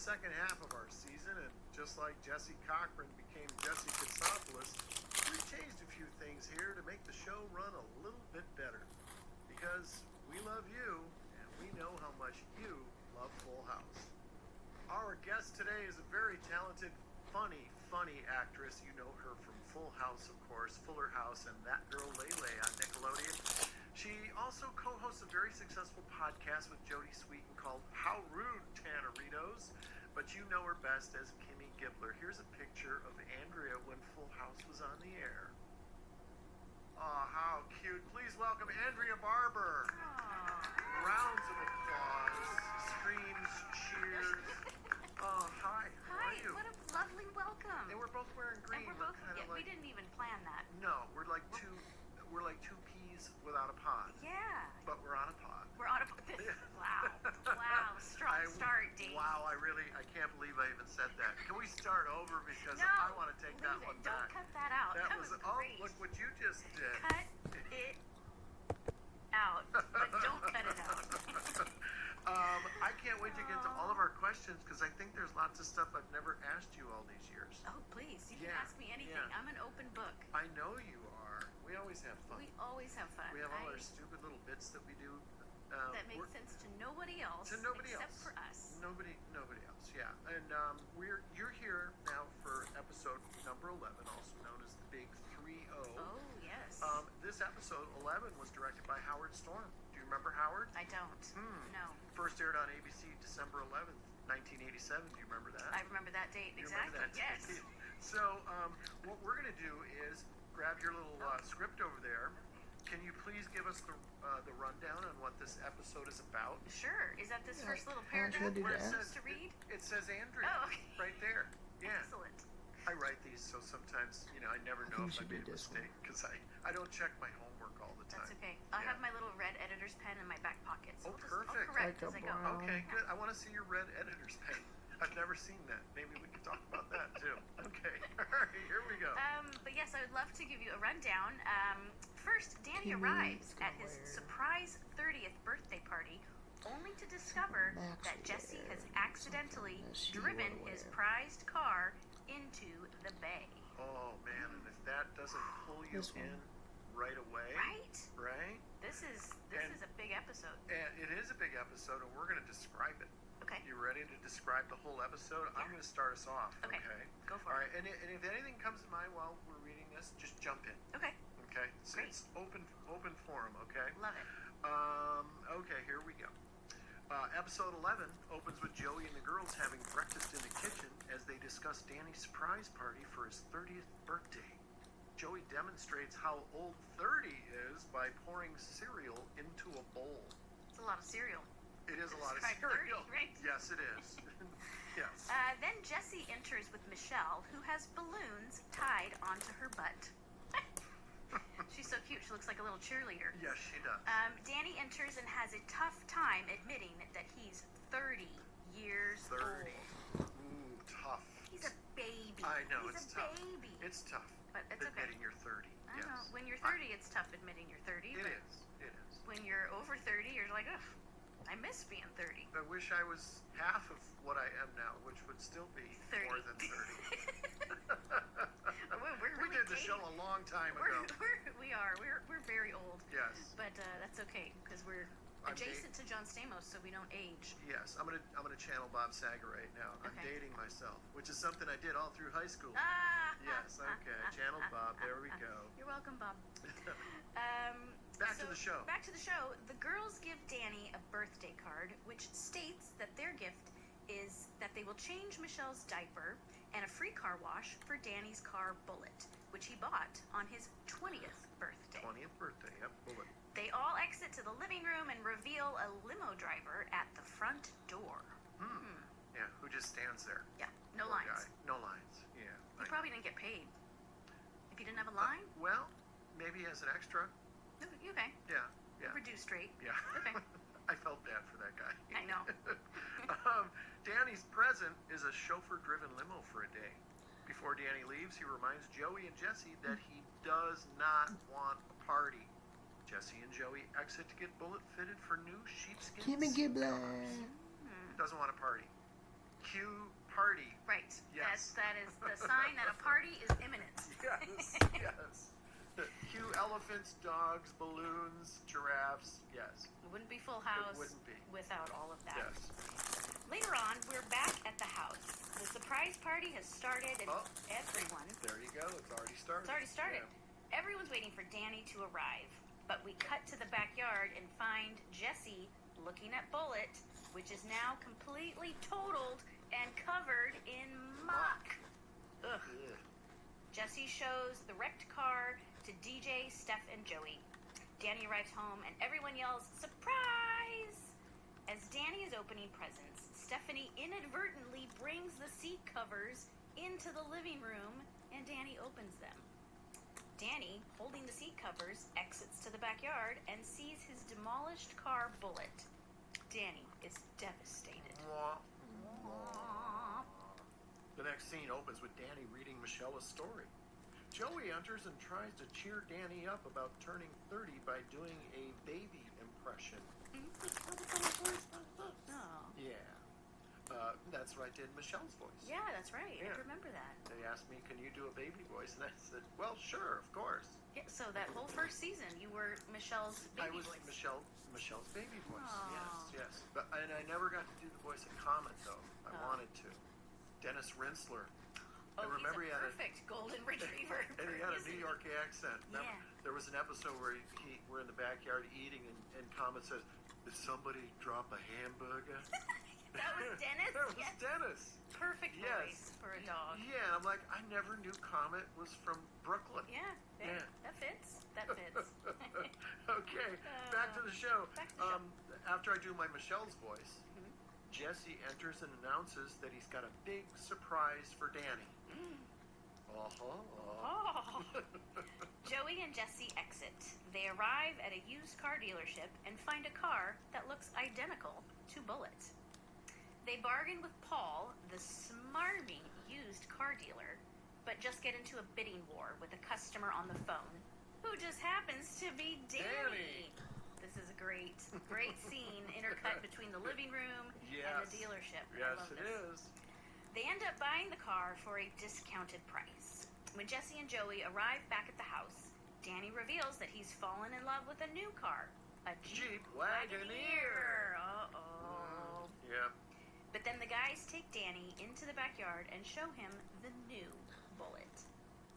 second half of our season, and just like Jesse Cochran became Jesse Katsopoulos, we changed a few things here to make the show run a little bit better. Because we love you, and we know how much you love Full House. Our guest today is a very talented, funny actress. You know her from Full House, of course, Fuller House, and That Girl Lele on Nickelodeon. She also co-hosts a very successful podcast with Jodie Sweetin called How Rude, Tanneritos, but you know her best as Kimmy Gibbler. Here's a picture of Andrea when Full House was on the air. Oh, how cute. Please welcome Andrea Barber. Aww. Rounds of applause, screams, cheers. Oh, hi. How are you? What a lovely welcome. And we're both wearing green. And we're both, we didn't even plan that. No, we're like two peas without a pod. Yeah. But we're on a pod. We're on a pod. Wow. Strong start, Dave. Wow, I can't believe I even said that. Can we start over because I want to take that one back. Don't cut that out. That was great. Oh, look what you just did. Cut it out, but don't cut it out. I can't wait to get to all of our questions because I think there's lots of stuff I've never asked you all these years. Oh, please. You can ask me anything. Yeah. I'm an open book. I know you are. We always have fun. We always have fun. We have all our stupid little bits that we do. That makes sense to nobody else. Except for us. Nobody else, yeah. And you're here now for episode number 11, also known as the Big 3-0. Oh, yes. This episode 11 was directed by Howard Storm. Do you remember Howard? I don't. No. First aired on ABC December 11th, 1987. Do you remember that? I remember that date. Exactly. That yes. Date? So what we're going to do is grab your little script over there. Can you please give us the rundown on what this episode is about? Sure. Is that this first little paragraph where it says to read? It says Andrea. Oh, okay. Right there. Yeah. Excellent. I write these, so sometimes, I never know if I made a mistake because I don't check my homework all the time. That's okay. I have my little red editor's pen in my back pocket. So perfect. I'll correct as I go. Okay, good. I want to see your red editor's pen. I've never seen that. Maybe we can talk about that too. Okay. All right, here we go. But yes, I would love to give you a rundown. First, Danny arrives at his surprise 30th birthday party, only to discover that Jesse has accidentally driven his prized car into the bay. Oh man, and if that doesn't pull you in right away. Right? This is a big episode. And it is a big episode, and we're going to describe it. Okay. You ready to describe the whole episode? Yeah. I'm going to start us off. Okay. Go for it. All right. And if anything comes to mind while we're reading this, just jump in. Okay. Okay. So it's open forum. Okay. Love it. Okay. Here we go. Episode 11 opens with Joey and the girls having breakfast in the kitchen as they discuss Danny's surprise party for his 30th birthday. Joey demonstrates how old 30 is by pouring cereal into a bowl. It's a lot of cereal. It is a lot of cereal. 30, right? Yes, it is. Yes. Then Jessie enters with Michelle, who has balloons tied onto her butt. She's so cute. She looks like a little cheerleader. Yes, she does. Danny enters and has a tough time admitting that he's 30 years old. Ooh, tough. He's a baby. I know, he's it's a tough. baby. It's tough. But it's admitting you're 30. I know. When you're 30, it's tough admitting you're 30. It is. When you're over 30, you're like, ugh, I miss being 30. I wish I was half of what I am now, which would still be 30. More than 30. We did the show a long time ago. We're very old. Yes. But that's okay because we're adjacent to John Stamos, so we don't age. Yes, I'm gonna channel Bob Saget right now. I'm dating myself, which is something I did all through high school. Yes, okay. Channel Bob. There we go. You're welcome, Bob. Back to the show. Back to the show. The girls give Danny a birthday card, which states that their gift is that they will change Michelle's diaper and a free car wash for Danny's car Bullet, which he bought on his 20th birthday. 20th birthday, yep, Bullet. They all exit to the living room and reveal a limo driver at the front door. Yeah, who just stands there. Yeah, no lines. No lines, yeah. He probably didn't get paid. If he didn't have a line? Well, maybe he has an extra. Okay. Yeah. Reduced rate. Yeah. Okay. I felt bad for that guy. I know. Danny's present is a chauffeur-driven limo for a day. Before Danny leaves, he reminds Joey and Jesse that he does not want a party. Jesse and Joey exit to get Bullet fitted for new sheepskin Kimmy Gibbler. Doesn't want a party. Cue party. Right. Yes. That is the sign that a party is imminent. Yes, yes. Cue elephants, dogs, balloons, giraffes. Yes. It wouldn't be Full House wouldn't be. without all of that. Yes. Later on, we're back at the house. The surprise party has started, and everyone... There you go. It's already started. It's already started. Yeah. Everyone's waiting for Danny to arrive. But we cut to the backyard and find Jesse looking at Bullet, which is now completely totaled and covered in muck. Ugh. Ugh. Jesse shows the wrecked car to DJ, Steph, and Joey. Danny arrives home and everyone yells, "Surprise!" As Danny is opening presents, Stephanie inadvertently brings the seat covers into the living room and Danny opens them. Danny, holding the seat covers, exits to the backyard and sees his demolished car Bullet. Danny is devastated. The next scene opens with Danny reading Michelle's story. Joey enters and tries to cheer Danny up about turning 30 by doing a baby impression. Oh. Yeah. That's what I did Michelle's voice. Yeah, that's right. Yeah. I remember that. They asked me, can you do a baby voice? And I said, well, sure, of course. Yeah, so that whole first season, you were Michelle's I baby was voice. Michelle's baby voice. Aw. Yes. And I never got to do the voice of Comet, though. I Oh. wanted to. Dennis Rinsler. Oh, I remember he's he a had perfect golden retriever. And he had a isn't New York accent. Yeah. There was an episode where we're in the backyard eating, and Comet says, "Did somebody drop a hamburger?" That was Dennis? That was Yes. Dennis. Perfect Yes. voice for a dog. Yeah, and I'm like, I never knew Comet was from Brooklyn. Yeah, Yeah. that fits. That fits. Okay, back to the show. Back to the show. After I do my Michelle's voice, Mhm. Jesse enters and announces that he's got a big surprise for Danny. Oh. Joey and Jesse exit. They arrive at a used car dealership and find a car that looks identical to Bullet. They bargain with Paul, the smarming used car dealer, but just get into a bidding war with a customer on the phone, who just happens to be Danny. This is a great scene intercut between the living room and the dealership. I Yes, love it this. is. They end up buying the car for a discounted price. When Jesse and Joey arrive back at the house, Danny reveals that he's fallen in love with a new car, a Jeep Wagoneer. Uh-oh. Yeah. But then the guys take Danny into the backyard and show him the new Bullet.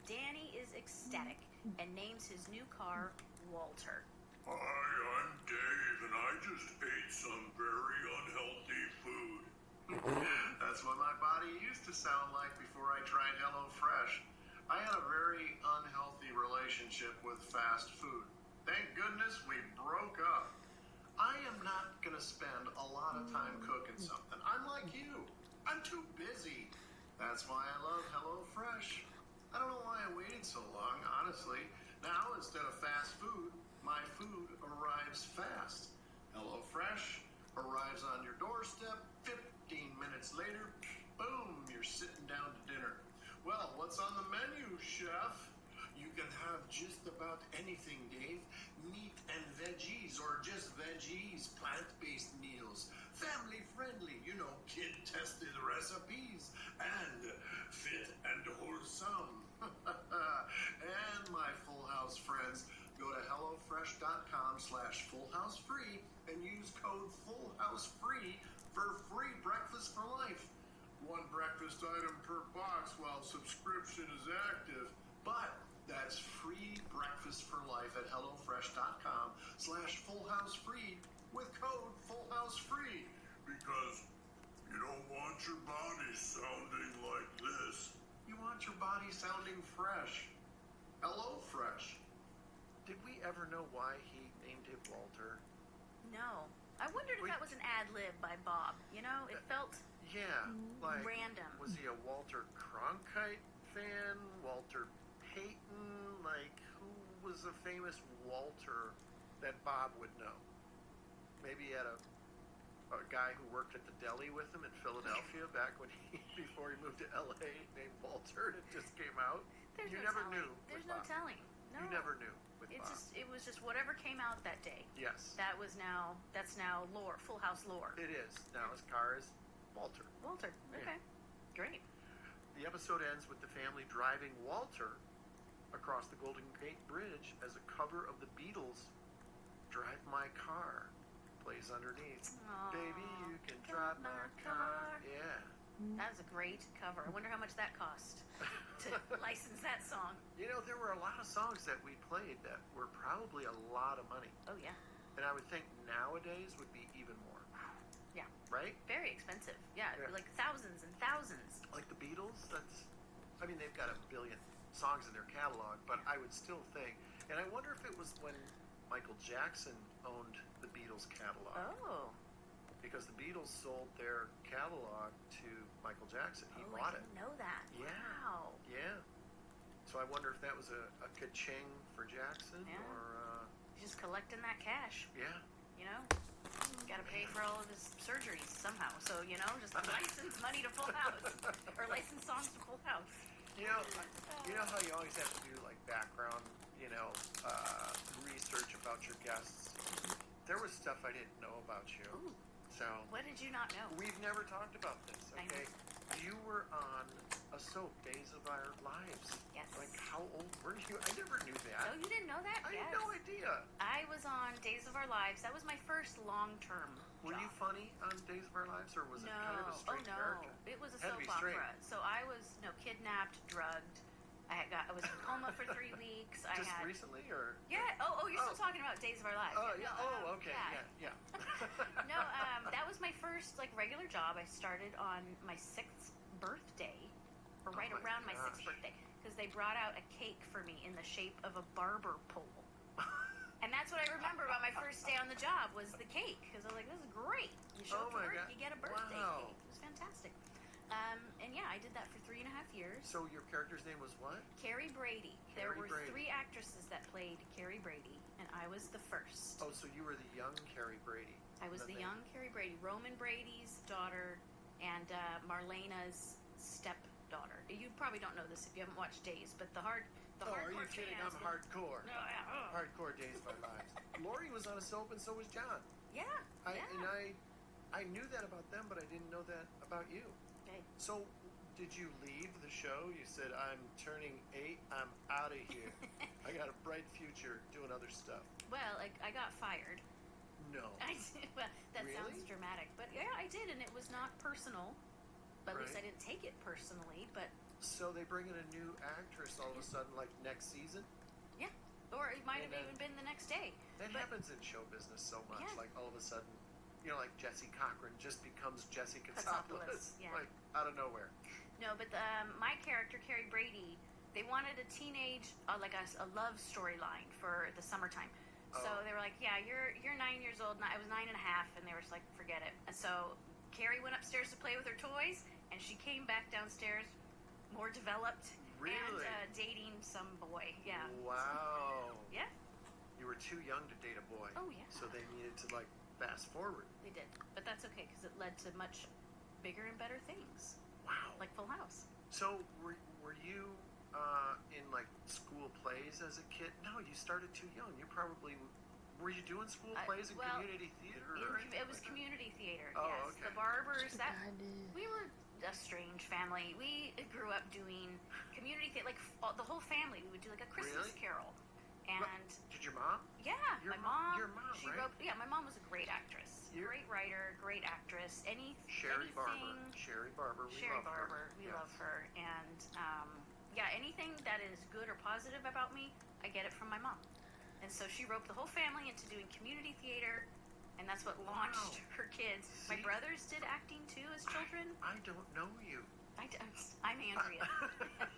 Danny is ecstatic and names his new car Walter. Hi, I'm Dave, and I just ate some very unhealthy food. That's what my body used to sound like before I tried HelloFresh. I had a very unhealthy relationship with fast food. Thank goodness we broke up. I am not going to spend a lot of time cooking something. I'm like you. I'm too busy. That's why I love HelloFresh. I don't know why I waited so long, honestly. Now, instead of fast food, my food arrives fast. HelloFresh arrives on your doorstep. 15 minutes later, boom, you're sitting down to dinner. Well, what's on the menu, chef? You can have just about anything, Dave. Meat and veggies, or just veggies, plant-based meals, family-friendly, kid-tested recipes, and fit and wholesome. And my Full House friends, go to HelloFresh.com/FullHouseFree and use code FullHouseFree for free breakfast for life. One breakfast item per box while subscription is active. But that's free breakfast for life at HelloFresh.com/FullHouseFree with code FullHouseFree. Because you don't want your body sounding like this. You want your body sounding fresh. HelloFresh. Did we ever know why he named it Walter? No. I wondered if that was an ad-lib by Bob. It felt Yeah, like random. Was he a Walter Cronkite fan? Walter Payton? Like, who was a famous Walter that Bob would know? Maybe he had a guy who worked at the deli with him in Philadelphia back when before he moved to LA named Walter, and it just came out. There's You no never telling. knew There's with no Bob. telling. No. You never knew with It Bob. was just whatever came out that day. Yes, That's now lore, Full House lore. it is. Now his car is Walter. Walter. Okay. Great. The episode ends with the family driving Walter across the Golden Gate Bridge as a cover of the Beatles' Drive My Car plays underneath. Aww. Baby, you can drive my car. Yeah. That was a great cover. I wonder how much that cost to license that song. You know, there were a lot of songs that we played that were probably a lot of money. Oh, yeah. And I would think nowadays would be even more. Yeah. Right? Very expensive. Yeah, Yeah. like thousands and thousands. Like the Beatles, I mean, they've got a billion songs in their catalog, but I would still think, and I wonder if it was when Michael Jackson owned the Beatles catalog. Oh. Because the Beatles sold their catalog to Michael Jackson. He I bought it. didn't know that. Yeah. Wow. Yeah. So I wonder if that was a ka-ching for Jackson, Yeah. or, Just collecting that cash, yeah. you know? Got to pay for all of his surgeries somehow. So, you know, just license money to Full House. Or license songs to Full House. You know how you always have to do, like, background, research about your guests? There was stuff I didn't know about you. Ooh. So, What did you not know? we've never talked about this, I okay? You were on a soap, Days of Our Lives. Yes. Like, how old were you? I never knew that. Oh, you didn't know that? I Yes. had no idea. I was on Days of Our Lives. That was my first long-term Were job. you funny on Days of Our Lives, or was it kind of a strange character? It was a Had to soap be strange. opera. So I was kidnapped, drugged. I was in coma for 3 weeks. I Just had recently, or? yeah. Oh, you're Oh. still talking about Days of Our Lives. Oh, Yeah, yeah. no, Oh, okay. Yeah. No, that was my first regular job. I started on my 6th birthday, or right Oh my around my gosh. 6th birthday, because they brought out a cake for me in the shape of a barber pole. And that's what I remember about my first day on the job was the cake, because I was like, this is great. You show Oh up to my work, God. you get a birthday Wow. cake. It was fantastic. And yeah, I did that for 3.5 years. So your character's name was what? Carrie Brady. There Carrie were Brady. 3 actresses that played Carrie Brady, and I was the first. Oh, so you were the young Carrie Brady. I was And the then young Carrie Brady, Roman Brady's daughter, and Marlena's stepdaughter. You probably don't know this if you haven't watched Days, but the Oh, are hardcore you kidding? fans I'm will- hardcore. No, yeah, oh. Hardcore Days of Our Lives. Lori was on a soap, and so was John. Yeah, yeah. And I knew that about them, but I didn't know that about you. Okay. So, did you leave the show? You said, I'm turning 8, I'm out of here. I got a bright future doing other stuff. Well, I got fired. No. I did. Well, that Really? sounds dramatic, but yeah, I did, and it was not personal. But at least I Right. didn't take it personally. But So they bring in a new actress all of a sudden, like next season? yeah, or it might have And then- even been the next day. That But- happens in show business so much. Yeah. Like all of a sudden, like Jesse Cochran just becomes Jesse Katsopoulos, Katsopoulos. yeah. Like out of nowhere. No, but my character, Carrie Brady, they wanted a teenage, like a love storyline for the summertime. So Oh. they were like, yeah, you're 9 years old. I was 9.5, and they were just like, forget it. And so Carrie went upstairs to play with her toys, and she came back downstairs more developed Really? and dating some boy. Yeah. Wow. Yeah, You were too young to date a boy. Oh, yeah. So they needed to like fast forward. they did. But that's okay, because it led to much bigger and better things, Wow. like Full House. So were you in like school plays as a kid? No, you started too young. You probably were you doing school plays in well, community theater? Or anything It was like that? community theater. Oh, Yes, okay. the Barbers. That I did. we were a strange family. We grew up doing community theater, like the whole family. We would do like a Christmas Really? carol, and Did your mom? yeah, Your my mom- mom. your mom, she right? wrote. Yeah, my mom was a great actress, You're- great writer, great actress. Sherry Barber. anything- Sherry Barber. We Sherry love Barber, her. we Yes. love her, and yeah, anything that is good or positive about me, I get it from my mom. And so she roped the whole family into doing community theater, and that's what launched Wow. her kids. My See? brothers did acting too as children. I don't know you. I'm Andrea.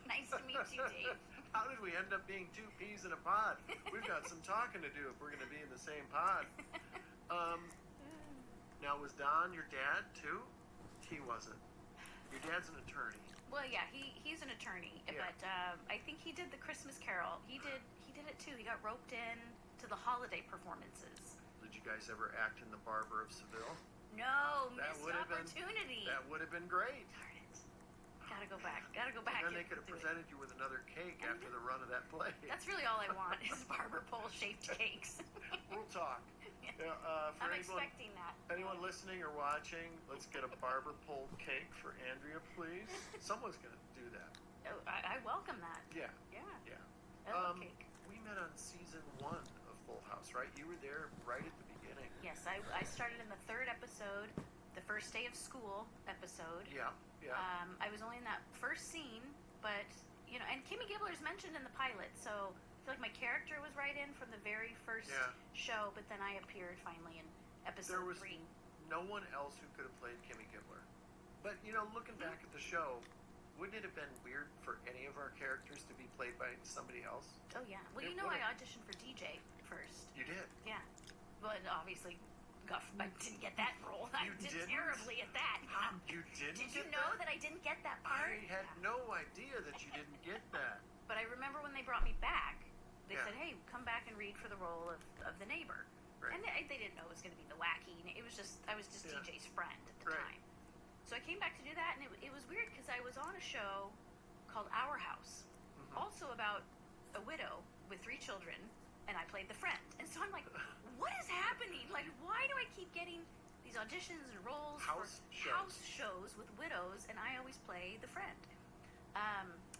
Nice to meet you, Dave. How did we end up being 2 peas in a pod? We've got some talking to do if we're going to be in the same pod. Now, was Don your dad too? He wasn't. Your dad's an attorney. Well, yeah, he's an attorney, Yeah. but I think he did the Christmas Carol. He did it too. He got roped in to the holiday performances. Did you guys ever act in The Barber of Seville? No, That missed would have been- opportunity. That would have been great. Darn it. Gotta go back. Gotta go back. And then they and could have do it. presented you with another cake after the run of that play. That's really all I want is barber pole shaped cakes. We'll talk. For I'm anyone, expecting that. anyone listening or watching, let's get a barber pulled cake for Andrea, please. Someone's gonna do that. Oh, I welcome that. Yeah, Yeah. yeah. I love cake. We met on season 1 of Full House, right? You were there right at the beginning. Yes, I started in the 3rd episode, the first day of school episode. Yeah, yeah. I was only in that first scene, but, you know, and Kimmy Gibbler is mentioned in the pilot, so I feel like my character was right in from the very first show, but then I appeared finally in episode There was 3. no one else who could have played Kimmy Gibbler. But, you know, looking back at the show, wouldn't it have been weird for any of our characters to be played by somebody else? Oh, yeah. Well, It you know, I would've. auditioned for DJ first. You did. Yeah. But obviously, I didn't get that role. I You did didn't? terribly at that. You didn't Did you get know that? that I didn't get that part? I had no idea that you didn't get that. But I remember when they brought me back, they Yeah. said, hey, come back and read for the role of the neighbor. Right. And they didn't know it was going to be the wacky. It was just, I was just Yeah. DJ's friend at the Right. time. So I came back to do that, and it was weird because I was on a show called Our House, also about a widow with 3 children, and I played the friend. And so I'm like, what is happening? Like, why do I keep getting these auditions and roles House for shows. house shows with widows, and I always play the friend?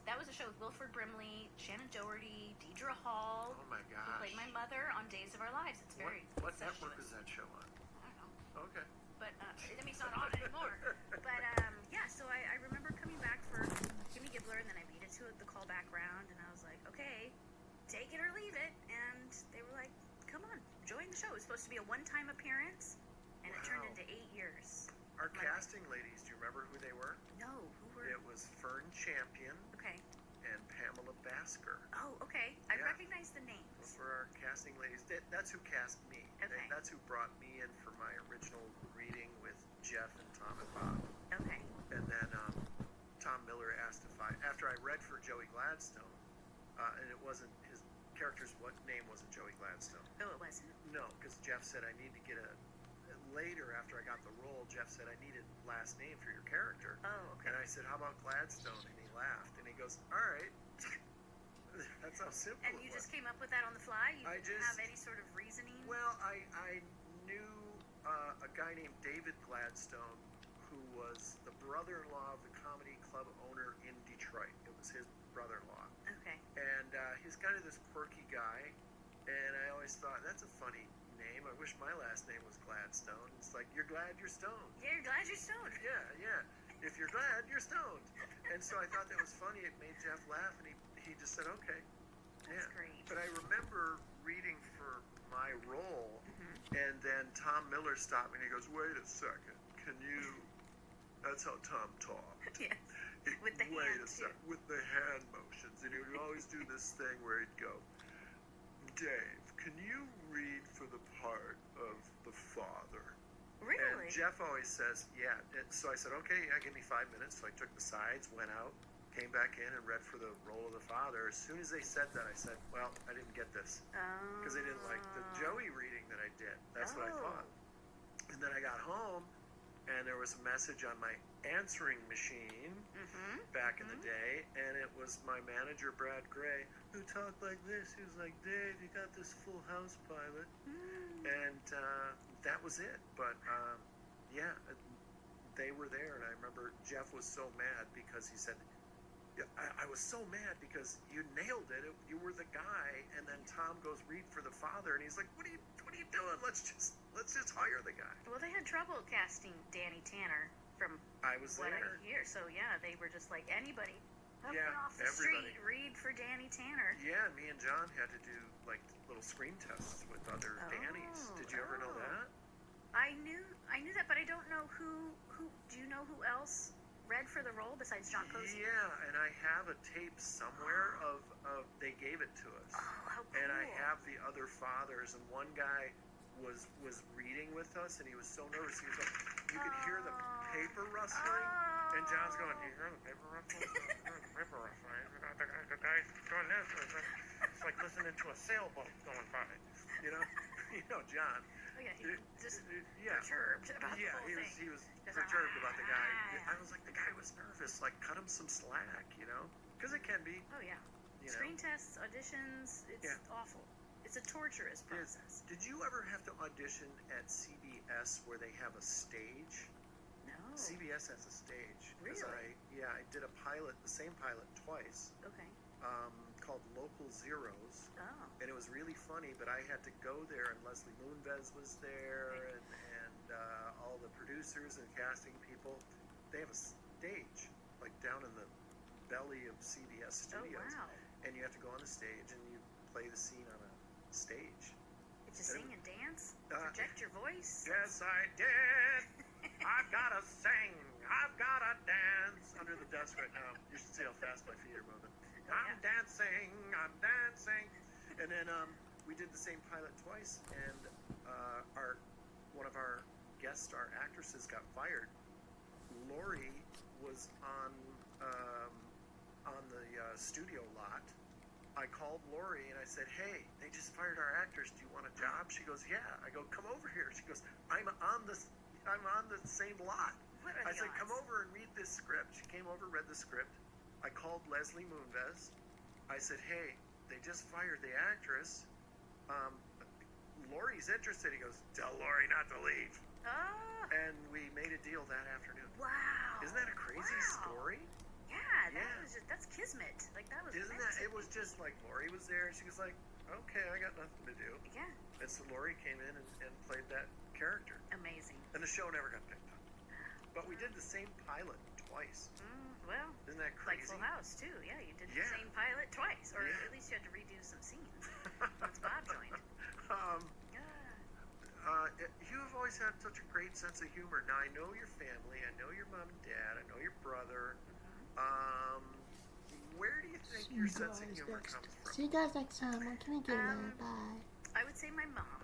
That was a show with Wilford Brimley, Shannon Doherty, Deidre Hall. Oh my Who gosh. played my mother on Days of Our Lives. It's very What incestuous. network is that show on? I don't know. Okay. But I mean, it's not on anymore. But yeah, so I remember coming back for Kimmy Gibbler, and then I made it to the callback round, and I was like, okay, take it or leave it. And they were like, come on, join the show. It was supposed to be a one-time appearance, and it turned Wow. into 8 years. Our My casting ladies, do you remember who they were? No, who were? It was Fern Champion Okay. and Pamela Basker. Oh, okay. I Yeah. recognize the names. Those were our casting ladies. That's who cast me. Okay. That's who brought me in for my original reading with Jeff and Tom and Bob. Okay. And then Tom Miller asked if after I read for Joey Gladstone, and it wasn't his character's name wasn't Joey Gladstone. Oh, it wasn't. No, because Jeff said I need to get later after I got the role, Jeff said I needed last name for your character. Oh, okay. And I said, how about Gladstone? And he laughed and he goes, all right. That's how simple And it you was. just came up with that on the fly? You I didn't just- have any sort of reasoning? Well, I knew a guy named David Gladstone who was the brother-in-law of the comedy club owner in Detroit. It was his brother-in-law. Okay. And he's kind of this quirky guy. And I always thought, that's a funny name. I wish my last name was Gladstone. It's like, you're glad you're stoned. Yeah, you're glad you're stoned. Yeah, yeah. If you're glad, you're stoned. And so I thought that was funny. It made Jeff laugh, and he just said, okay. That's Yeah. great. But I remember reading for my role, and then Tom Miller stopped me, and he goes, wait a second. Can you... That's how Tom talked. Yes. With the Wait hand, a second. With the hand motions. And he would always do this thing where he'd go, Dave, can you read for the part of the father? Really? And Jeff always says, yeah. And so I said, okay, yeah, give me 5 minutes. So I took the sides, went out, came back in, and read for the role of the father. As soon as they said that, I said, well, I didn't get this. Because they didn't like the Joey reading that I did. That's what I thought. And then I got home, and there was a message on my answering machine back in the day, and it was my manager, Brad Gray, who talked like this. He was like, Dave, you got this Full House pilot. And that was it. But, yeah, they were there, and I remember Jeff was so mad because he said, yeah, I was so mad because you nailed it. You were the guy, and then Tom goes read for the father, and he's like, "What are you doing? Let's just hire the guy." Well, they had trouble casting Danny Tanner from I was what there. I hear. So yeah, they were just like anybody. Walking Yeah, off the everybody. street, read for Danny Tanner. Yeah, and me and John had to do like little screen tests with other Dannys. Did you ever know that? I knew that, but I don't know who. Do you know who else read for the role besides John Cozy? Yeah, and I have a tape somewhere of they gave it to us. Oh, how cool. And I have the other fathers, and one guy was reading with us, and he was so nervous. He was like, you could hear the paper rustling, and John's going, "Do you hear the paper rustling? The paper rustling. The guy's doing this. It's like listening to a sailboat going by." You know, John. Oh yeah, he just Yeah. perturbed about the whole thing. He was Just perturbed about the guy. ah. I was like, the guy was nervous. Like, cut him some slack, because it can be. Oh yeah. You know. Screen tests, auditions, it's Yeah. awful. It's It's a torturous process. Did you ever have to audition at CBS where they have a stage? No. CBS has a stage. 'Cause Really? I did a pilot, the same pilot twice, Okay. called Local Zeros. Oh. And it was really funny, but I had to go there, and Leslie Moonves was there, Right. and all the producers and casting people. They have a stage, like down in the belly of CBS Oh, Studios. wow. And you have to go on the stage, and you play the scene on a stage. Did you sing and dance? Uh, Project your voice? Yes, I did. I've gotta sing. I've gotta dance. Under the desk right now. You should see how fast my feet are moving. I'm dancing. I'm dancing. And then we did the same pilot twice, and one of our guest star actresses got fired. Lori was on the studio lot. I called Lori and I said, "Hey, they just fired our actors. Do you want a job?" She goes, "Yeah." I go, "Come over here." She goes, I'm on the same lot." What are I the said, odds? "Come over and read this script." She came over, read the script. I called Leslie Moonves. I said, "Hey, they just fired the actress. Lori's interested." He goes, "Tell Lori not to leave." Oh, And we made a deal that afternoon. wow. Isn't that a crazy story? Yeah, that's kismet. Like, that was Isn't meant that? to It was be. just like Lori was there, and she was like, "Okay, I got nothing to do." Yeah, And so Lori came in and played that character. amazing. And the show never got picked up. But we did the same pilot twice. Well, Isn't that like crazy? Full House, too. Yeah, you did Yeah. the same pilot twice. Or Yeah. at least you had to redo some scenes once Bob joined. Yeah. You've always had such a great sense of humor. Now, I know your family. I know your mom and dad. I know your brother. Where do you think your sense of humor comes from? See you guys next time on Kimmy Gibbler. Bye. I would say my mom.